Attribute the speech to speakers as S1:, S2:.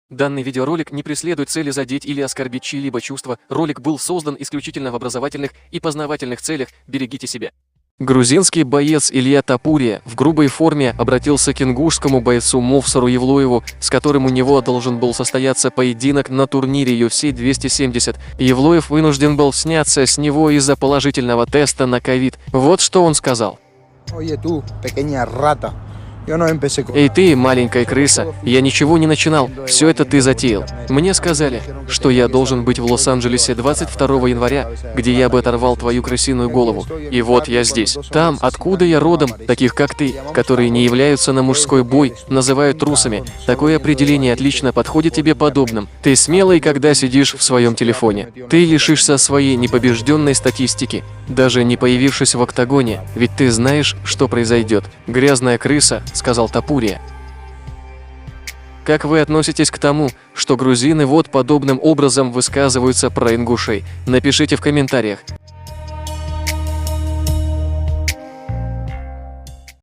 S1: Данный видеоролик не преследует цели задеть или оскорбить чьи-либо чувства. Ролик был создан исключительно в образовательных и познавательных целях. Берегите себя. Грузинский боец Илья Тапурия в грубой форме обратился к ингушскому бойцу Мовсару Евлоеву, с которым у него должен был состояться поединок на турнире UFC 270. Евлоев вынужден был сняться с него из-за положительного теста на ковид. Вот что он сказал. Эй ты, маленькая крыса, я ничего не начинал, все это ты затеял. Мне сказали, что я должен быть в Лос-Анджелесе 22 января, где я бы оторвал твою крысиную голову. И вот я здесь. Там, откуда я родом, таких как ты, которые не являются на мужской бой, называют трусами. Такое определение отлично подходит тебе подобным. Ты смелый, когда сидишь в своем телефоне. Ты лишишься своей непобежденной статистики, даже не появившись в октагоне, ведь ты знаешь, что произойдет. Грязная крыса, сказал Тапурия. Как вы относитесь к тому, что грузины вот подобным образом высказываются про ингушей? Напишите в комментариях.